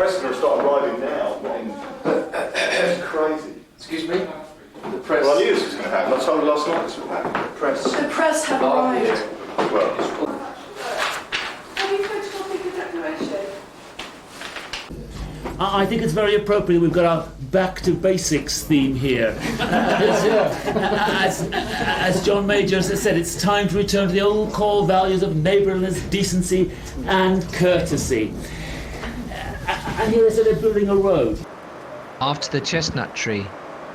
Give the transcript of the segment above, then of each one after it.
press are going to start arriving now. It's crazy. Excuse me? The press... Well, I knew this was going to happen. I told you last night this would happen. The press have arrived. Well... Have you photographed the declaration? I think it's very appropriate we've got our back to basics theme here. As John Major has said, it's time to return to the old core values of neighbourliness, decency and courtesy. And here they they're building a road. After the chestnut tree,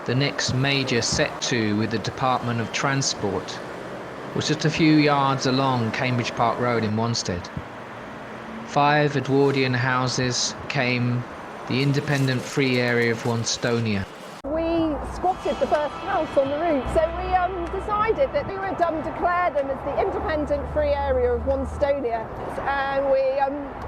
the next major set-to with the Department of Transport was just a few yards along Cambridge Park Road in Wanstead. 5 Edwardian houses came the independent free area of Wanstonia. We squatted the first house on the route, so we decided that we would declare them as the independent free area of Wanstonia, and we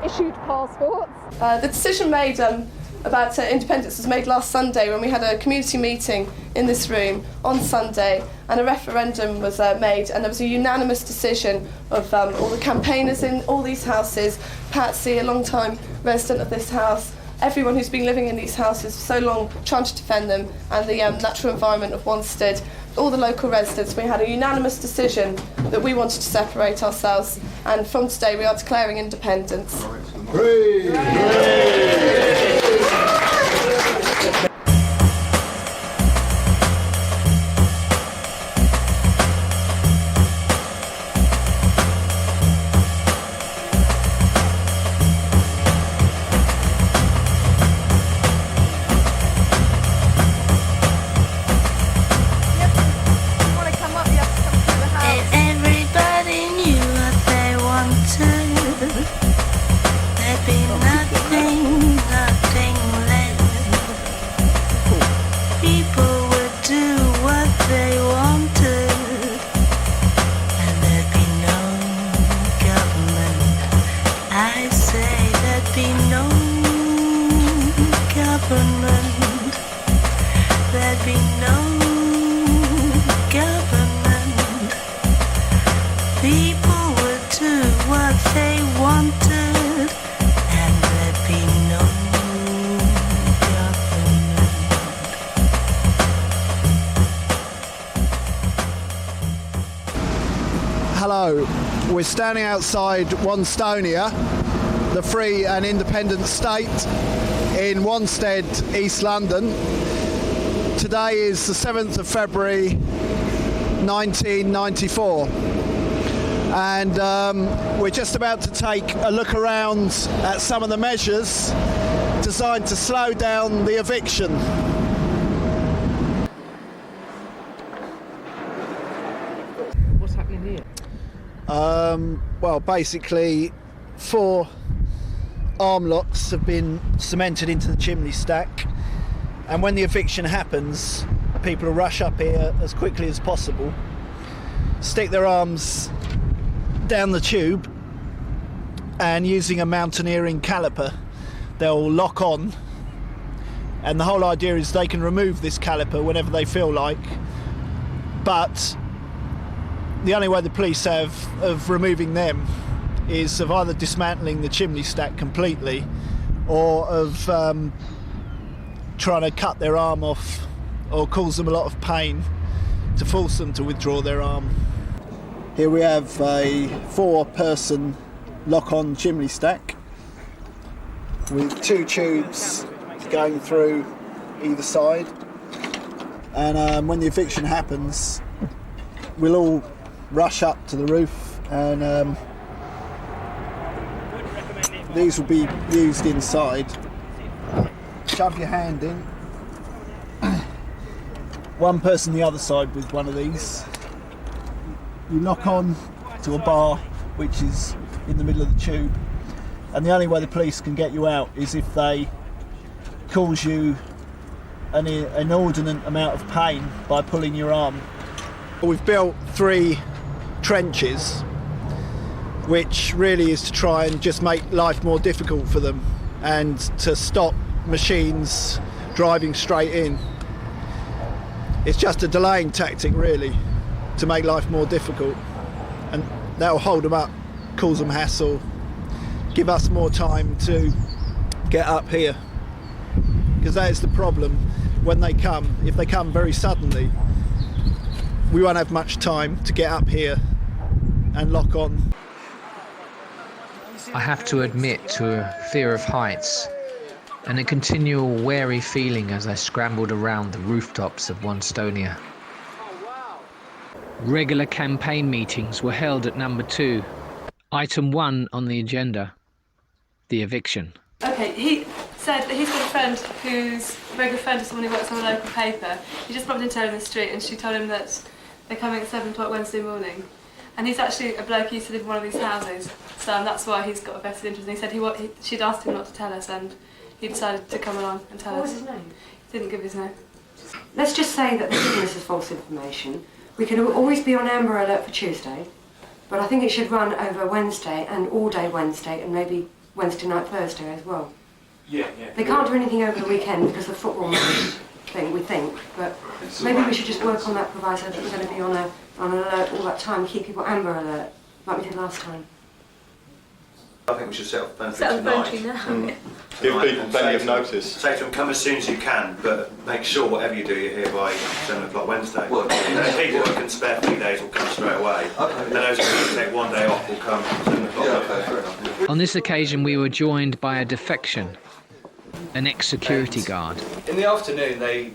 issued passports. The decision made about independence was made last Sunday when we had a community meeting in this room on Sunday, and a referendum was made, and there was a unanimous decision of all the campaigners in all these houses, Patsy, a long-time resident of this house, everyone who's been living in these houses for so long trying to defend them, and the natural environment of Wanstead, all the local residents. We had a unanimous decision that we wanted to separate ourselves, and from today we are declaring independence. Hooray! Hooray! Hello, we're standing outside Wanstonia, the free and independent state in Wanstead, East London. Today is the 7th of February 1994, and we're just about to take a look around at some of the measures designed to slow down the eviction. What's happening here? Well, basically 4 arm locks have been cemented into the chimney stack, and when the eviction happens, people will rush up here as quickly as possible, stick their arms down the tube, and using a mountaineering caliper they'll lock on, and the whole idea is they can remove this caliper whenever they feel like, but the only way the police have of removing them is of either dismantling the chimney stack completely, or of trying to cut their arm off or cause them a lot of pain to force them to withdraw their arm. Here we have a 4-person lock-on chimney stack with 2 tubes going through either side, and when the eviction happens we'll all rush up to the roof, and these will be used inside. Shove your hand in. One person the other side with one of these. You lock on to a bar which is in the middle of the tube, and the only way the police can get you out is if they cause you an inordinate amount of pain by pulling your arm. We've built 3 trenches, which really is to try and just make life more difficult for them and to stop machines driving straight in. It's just a delaying tactic really to make life more difficult, and that'll hold them up, cause them hassle, give us more time to get up here, because that is the problem when they come. If they come very suddenly, we won't have much time to get up here and lock on. I have to admit to a fear of heights and a continual wary feeling as I scrambled around the rooftops of Wanstonia. Regular campaign meetings were held at number 2. Item 1 on the agenda, the eviction. Okay, he said that he's got a friend who's a very good friend of someone who works on a local paper. He just bumped into her in the street and she told him that they're coming at 7 o'clock Wednesday morning. And he's actually a bloke who used to live in one of these houses, so that's why he's got a vested interest. And he said she'd asked him not to tell us, and he decided to come along and tell us. What was his name? He didn't give his name. Let's just say that they're giving us as false information. We can always be on Amber Alert for Tuesday, but I think it should run over Wednesday and all day Wednesday and maybe Wednesday night, Thursday as well. Yeah. They can't do anything over the weekend because of football match thing, we think, but maybe we should just work on that proviso that we're going to be on an alert all that time, keep people Amber Alert, like we did last time. I think we should set up a phone Set up a phone tree tree now. tonight. Give people plenty of notice. Say to them, come as soon as you can, but make sure whatever you do, you're here by 7 o'clock Wednesday. Well, people who can spare 3 days will come straight away. Okay. Then those who can take 1 day off will come 7 o'clock. Yeah, okay, fair enough. On this occasion we were joined by a defection, an ex-security guard. In the afternoon, they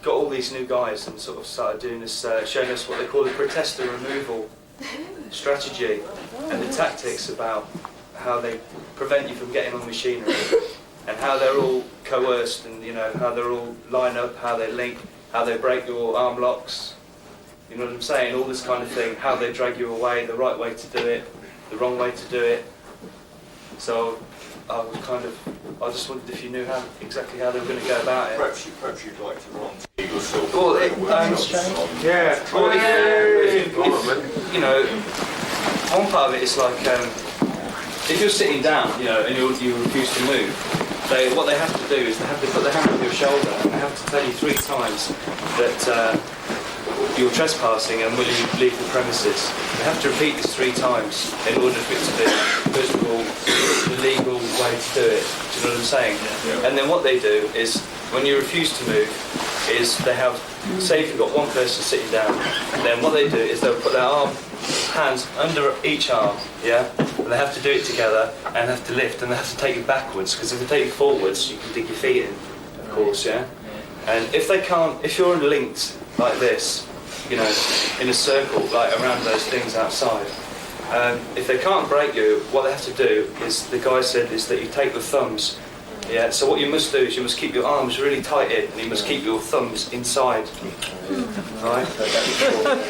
got all these new guys and sort of started doing this, showing us what they call the protester removal strategy and the tactics about how they prevent you from getting on machinery and how they're all coerced and, you know, how they're all line up, how they link, how they break your arm locks, you know what I'm saying, all this kind of thing, how they drag you away, the right way to do it, the wrong way to do it. So I just wondered if you knew exactly how they were going to go about it. Perhaps you'd like to run Well, yeah. Well, if, you know, one part of it is like if you're sitting down, you know, and you refuse to move, what they have to do is they have to put their hand on your shoulder and they have to tell you 3 times that you're trespassing and will you leave the premises. They have to repeat this 3 times in order for it to be, first of all, the legal way to do it. Do you know what I'm saying? Yeah. And then what they do is, when you refuse to move, is they have, say if you've got one person sitting down, then what they do is they'll put their hands under each arm, yeah? And they have to do it together and have to lift and they have to take you backwards, because if they take you forwards, you can dig your feet in, of course, yeah? And if they can't, if you're linked like this, you know, in a circle, like around those things outside, if they can't break you, what they have to do is, the guy said, is that you take the thumbs. Yeah, so what you must do is you must keep your arms really tight in and you must keep your thumbs inside, right?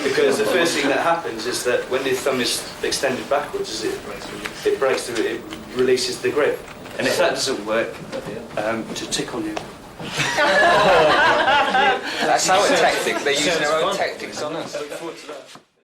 Because the first thing that happens is that when the thumb is extended backwards, it breaks through, it releases the grip. And if that doesn't work, to tick on you. That's our tactic, they're using their own tactics on us.